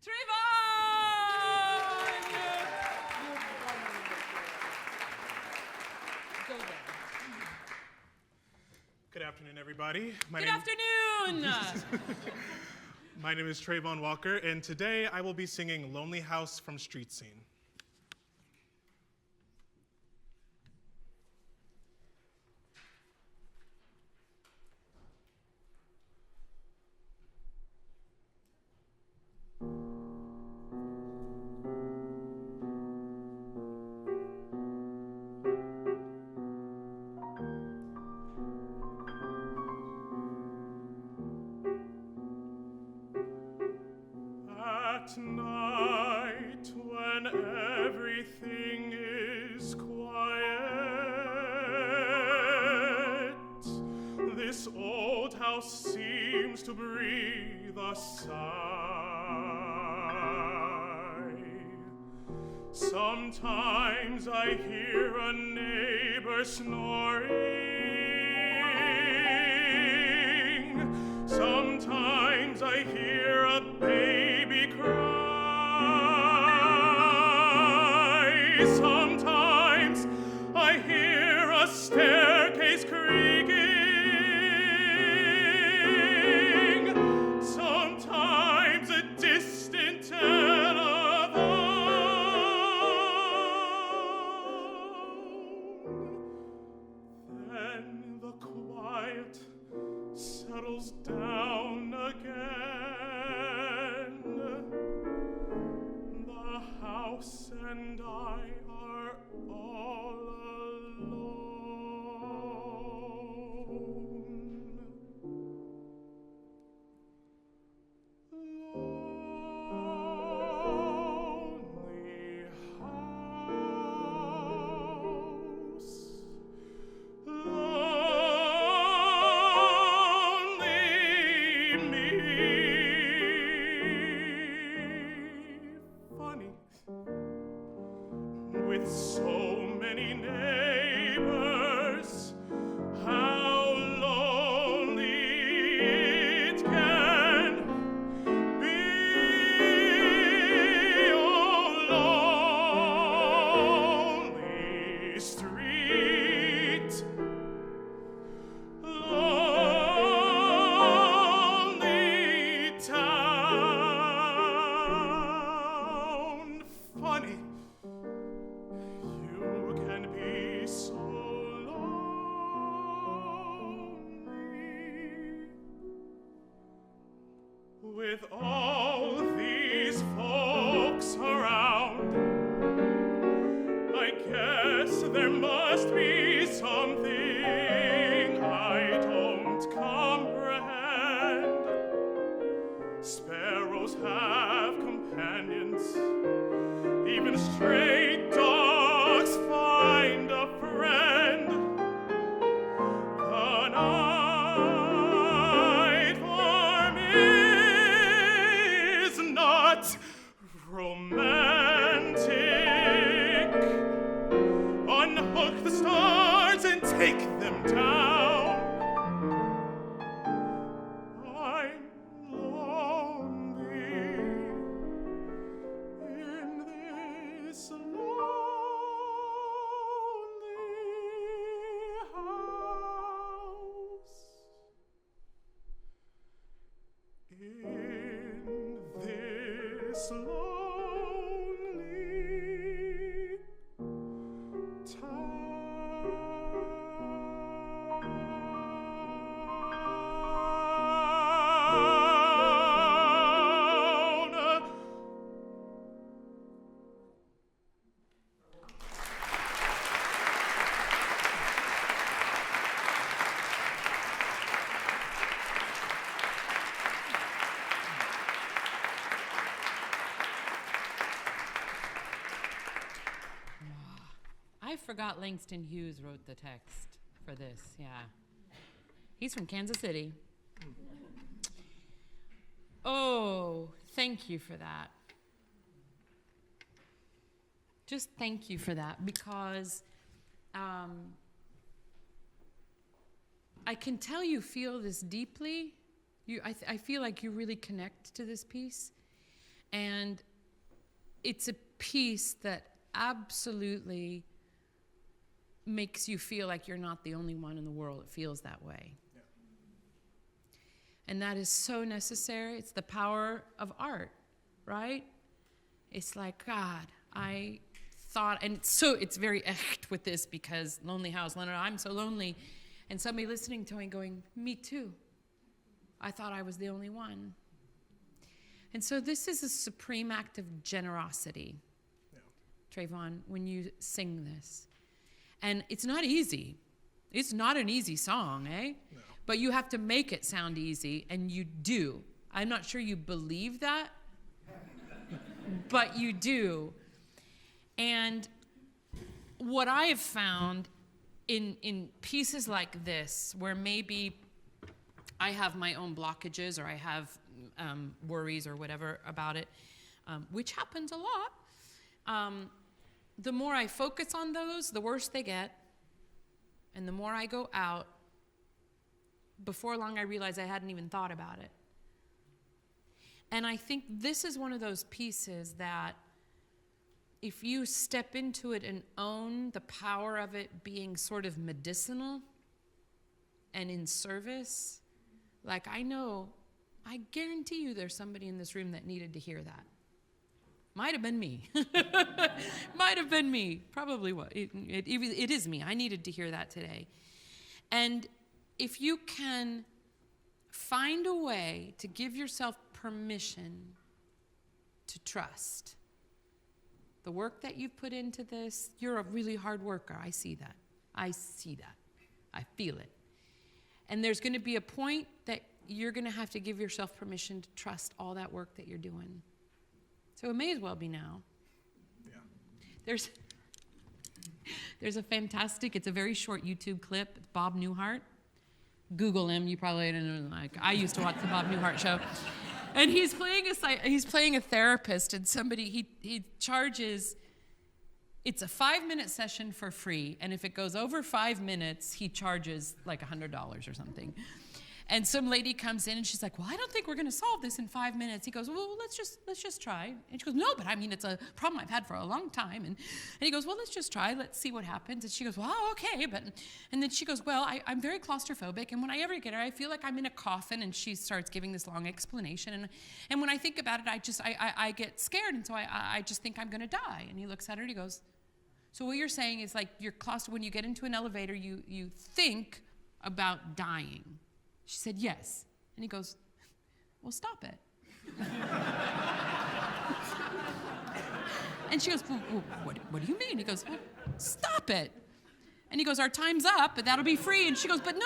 Go there. Good afternoon, everybody. Good afternoon! My name is Travon Walker, and today I will be singing Lonely House from Street Scene. At night, when everything is quiet, this old house seems to breathe a sigh. Sometimes I hear a neighbor snoring. Sometimes I hear a baby cry. Sometimes I hear a staircase creaking. Sometimes a distant telephone. Then the quiet settles down again. The house and I are all alone. Lonely house. Lonely me. Funny. With so many neighbors, how lonely it can be. Oh, lonely street. Lonely town. Funny, you can be so lonely. With all these folks around, I guess there must be something I don't comprehend. Sparrows have companions, even stray dogs find a friend. The night for me is not romantic. Unhook the stars and take them down. I'm lonely in this lonely house. In this lonely town. I forgot Langston Hughes wrote the text for this, yeah. He's from Kansas City. Oh, thank you for that. Just thank you for that, because I can tell you feel this deeply. I feel like you really connect to this piece. And it's a piece that absolutely makes you feel like you're not the only one in the world that feels that way. Yeah. And that is so necessary. It's the power of art, right? It's like, God, I thought, and it's very echt with this because lonely house, Leonard, I'm so lonely. And somebody listening to me going, me too. I thought I was the only one. And so this is a supreme act of generosity, Travon, when you sing this. And it's not easy. It's not an easy song, eh? No. But you have to make it sound easy, and you do. I'm not sure you believe that, but you do. And what I have found in pieces like this, where maybe I have my own blockages or I have worries or whatever about it, which happens a lot, the more I focus on those, the worse they get. And the more I go out, before long I realize I hadn't even thought about it. And I think this is one of those pieces that if you step into it and own the power of it being sort of medicinal and in service, like I guarantee you there's somebody in this room that needed to hear that. Might have been me. Might have been me. Probably what. It is me. I needed to hear that today. And if you can find a way to give yourself permission to trust the work that you've put into this, you're a really hard worker. I see that. I feel it. And there's going to be a point that you're going to have to give yourself permission to trust all that work that you're doing. So it may as well be now. Yeah. There's a fantastic, it's a very short YouTube clip. It's Bob Newhart. Google him. You probably don't know. Like, I used to watch the Bob Newhart show. And he's playing a therapist, and somebody, he charges, it's a 5-minute session for free, and if it goes over 5 minutes, he charges like $100 or something. And some lady comes in and she's like, well, I don't think we're going to solve this in 5 minutes. He goes, well, let's just try. And she goes, no, but I mean, it's a problem I've had for a long time. And he goes, well, let's just try. Let's see what happens. And she goes, well, okay. And then she goes, well, I'm very claustrophobic. And when I ever get her, I feel like I'm in a coffin. And she starts giving this long explanation. And when I think about it, I get scared. And so I just think I'm going to die. And he looks at her and he goes, so what you're saying is like you're when you get into an elevator, you think about dying. She said, yes. And he goes, well, stop it. And she goes, well, what do you mean? He goes, well, stop it. And he goes, our time's up, but that'll be free. And she goes, but no.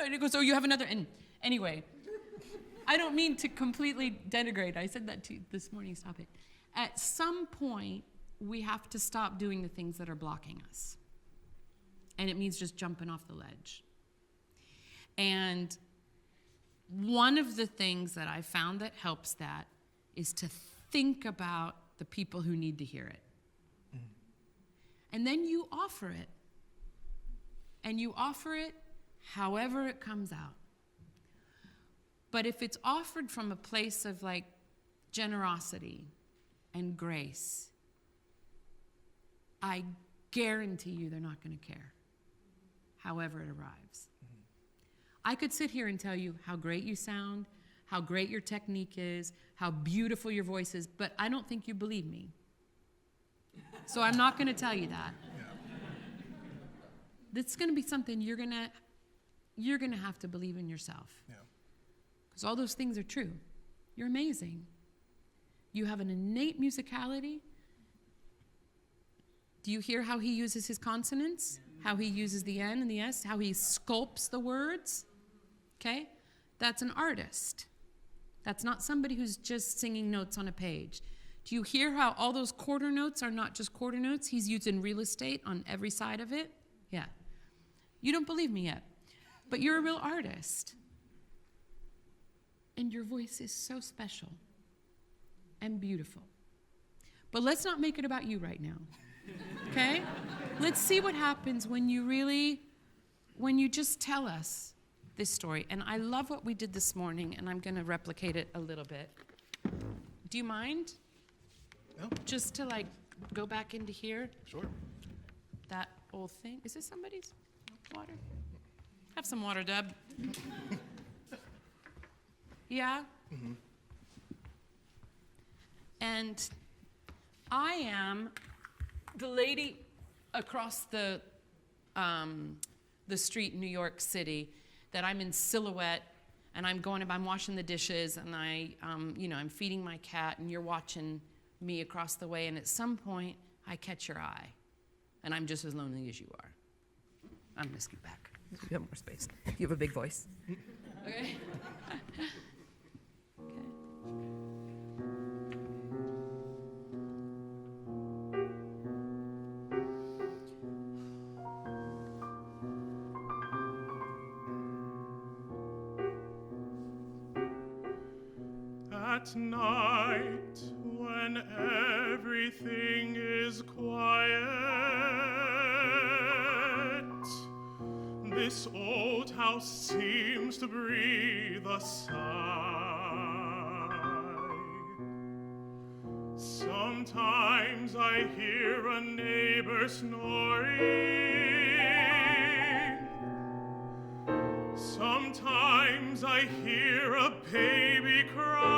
And he goes, oh, you have another. And anyway, I don't mean to completely denigrate. I said that to you this morning, stop it. At some point, we have to stop doing the things that are blocking us. And it means just jumping off the ledge. And one of the things that I found that helps that is to think about the people who need to hear it. Mm-hmm. And then you offer it. And you offer it however it comes out. But if it's offered from a place of like generosity and grace, I guarantee you they're not going to care, however it arrives. I could sit here and tell you how great you sound, how great your technique is, how beautiful your voice is, but I don't think you believe me. So I'm not going to tell you that. Yeah. That's going to be something you're going to have to believe in yourself. Yeah. Because all those things are true. You're amazing. You have an innate musicality. Do you hear how he uses his consonants? How he uses the N and the S? How he sculpts the words? Okay? That's an artist. That's not somebody who's just singing notes on a page. Do you hear how all those quarter notes are not just quarter notes? He's using real estate on every side of it? Yeah. You don't believe me yet. But you're a real artist. And your voice is so special and beautiful. But let's not make it about you right now. Okay? Let's see what happens when you just tell us this story. And I love what we did this morning, and I'm going to replicate it a little bit. Do you mind? No. Just to like go back into here, Sure. that old thing. Is this somebody's water? Have some water, Deb. Yeah? Mm-hmm. And I am the lady across the street in New York City that I'm in silhouette and I'm washing the dishes and I'm feeding my cat and you're watching me across the way and at some point I catch your eye and I'm just as lonely as you are. I'm gonna scoot back. You have more space. You have a big voice. Okay. At night, when everything is quiet, this old house seems to breathe a sigh. Sometimes I hear a neighbor snoring. Sometimes I hear a baby cry.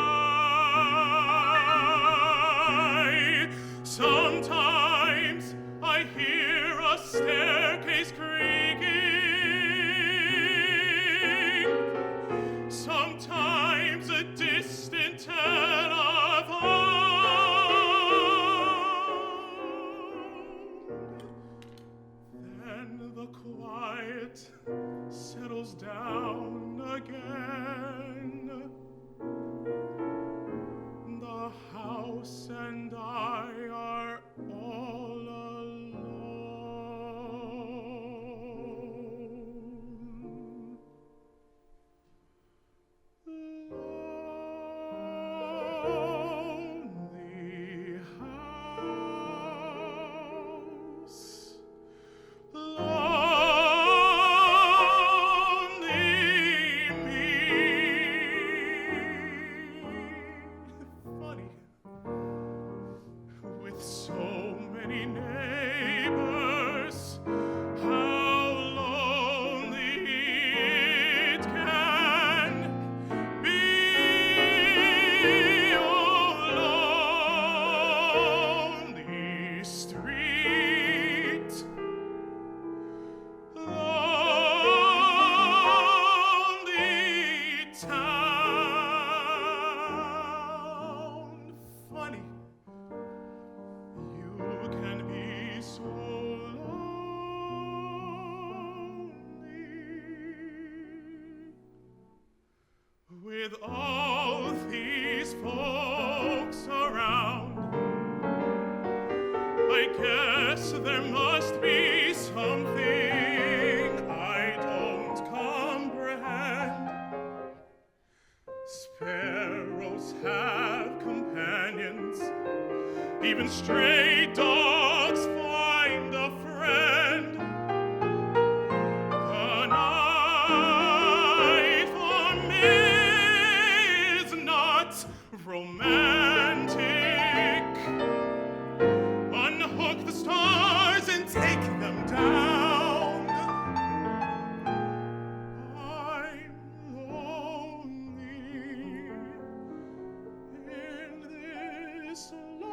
Sometimes I hear a staircase creaking. Sometimes a distant telephone. Then the quiet settles down again. The house and I are all alone. Lonely house. Lonely me. Funny. With so many neighbors, how lonely it can be. Oh, lonely street. Lonely town. Funny, you can be so lonely. With all these folks around, I guess there must be something I don't comprehend. Sparrows have companions, even stray dogs find a friend. The night for me is not romantic. Unhook the stars and take them down. I'm lonely in this lonely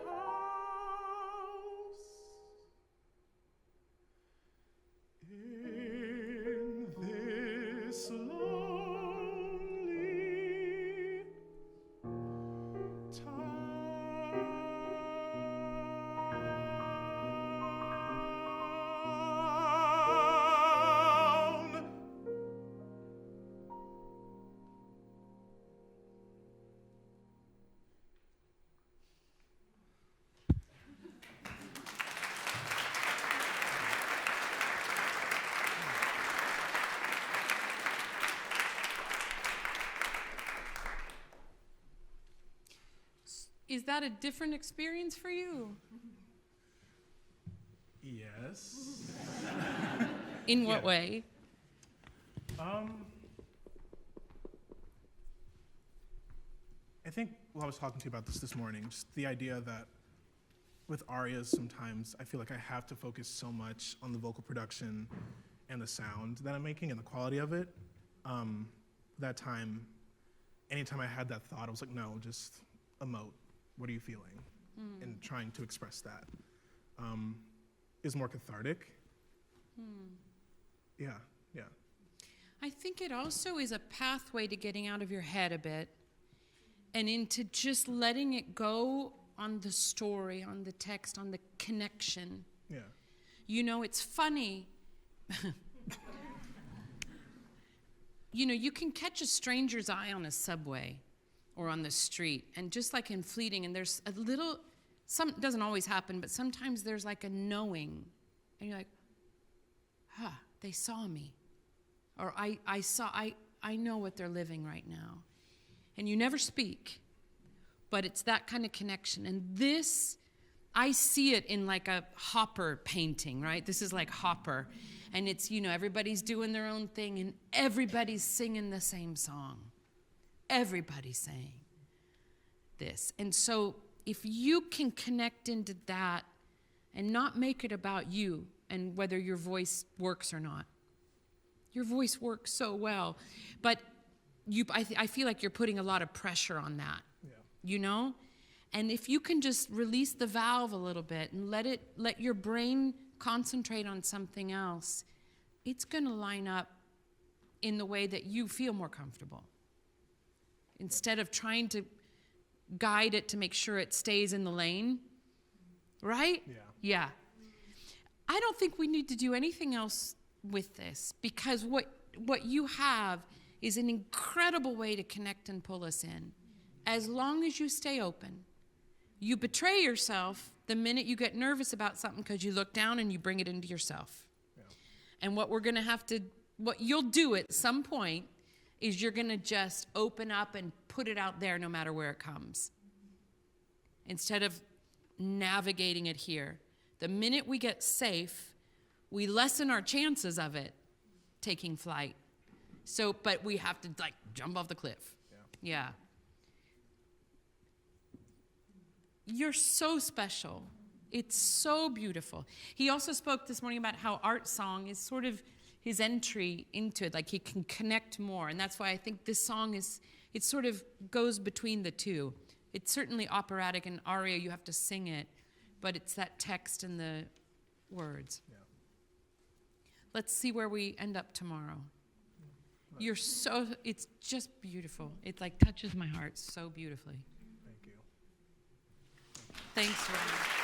house. In this lonely town. Is that a different experience for you? Yes. In what Yeah. way? think while I was talking to you about this morning, just the idea that with arias, sometimes I feel like I have to focus so much on the vocal production and the sound that I'm making and the quality of it. That time, anytime I had that thought, I was like, no, just emote. What are you feeling? And trying to express that is more cathartic. Yeah. I think it also is a pathway to getting out of your head a bit and into just letting it go on the story, on the text, on the connection. Yeah. You know, it's funny. You know, you can catch a stranger's eye on a subway or on the street, and just like in fleeting, and there's a little, it doesn't always happen, but sometimes there's like a knowing, and you're like, they saw me. Or I know what they're living right now. And you never speak, but it's that kind of connection. And this, I see it in like a Hopper painting, right? This is like Hopper. And it's, you know, everybody's doing their own thing and everybody's singing the same song. Everybody's saying this. And so if you can connect into that and not make it about you and whether your voice works or not. Your voice works so well, but I feel like you're putting a lot of pressure on that, you know? And if you can just release the valve a little bit and let your brain concentrate on something else, it's going to line up in the way that you feel more comfortable. Instead of trying to guide it to make sure it stays in the lane, right? Yeah. I don't think we need to do anything else with this, because what you have is an incredible way to connect and pull us in. As long as you stay open. You betray yourself the minute you get nervous about something because you look down and you bring it into yourself. Yeah. And what you'll do at some point is you're going to just open up and put it out there no matter where it comes. Instead of navigating it here. The minute we get safe, we lessen our chances of it taking flight. So, but we have to like jump off the cliff. Yeah. You're so special. It's so beautiful. He also spoke this morning about how art song is sort of his entry into it. Like he can connect more. And that's why I think this song it sort of goes between the two. It's certainly operatic and aria, you have to sing it, but it's that text and the words. Yeah. Let's see where we end up tomorrow. It's just beautiful. It like touches my heart so beautifully. Thank you. Thanks, Ryan.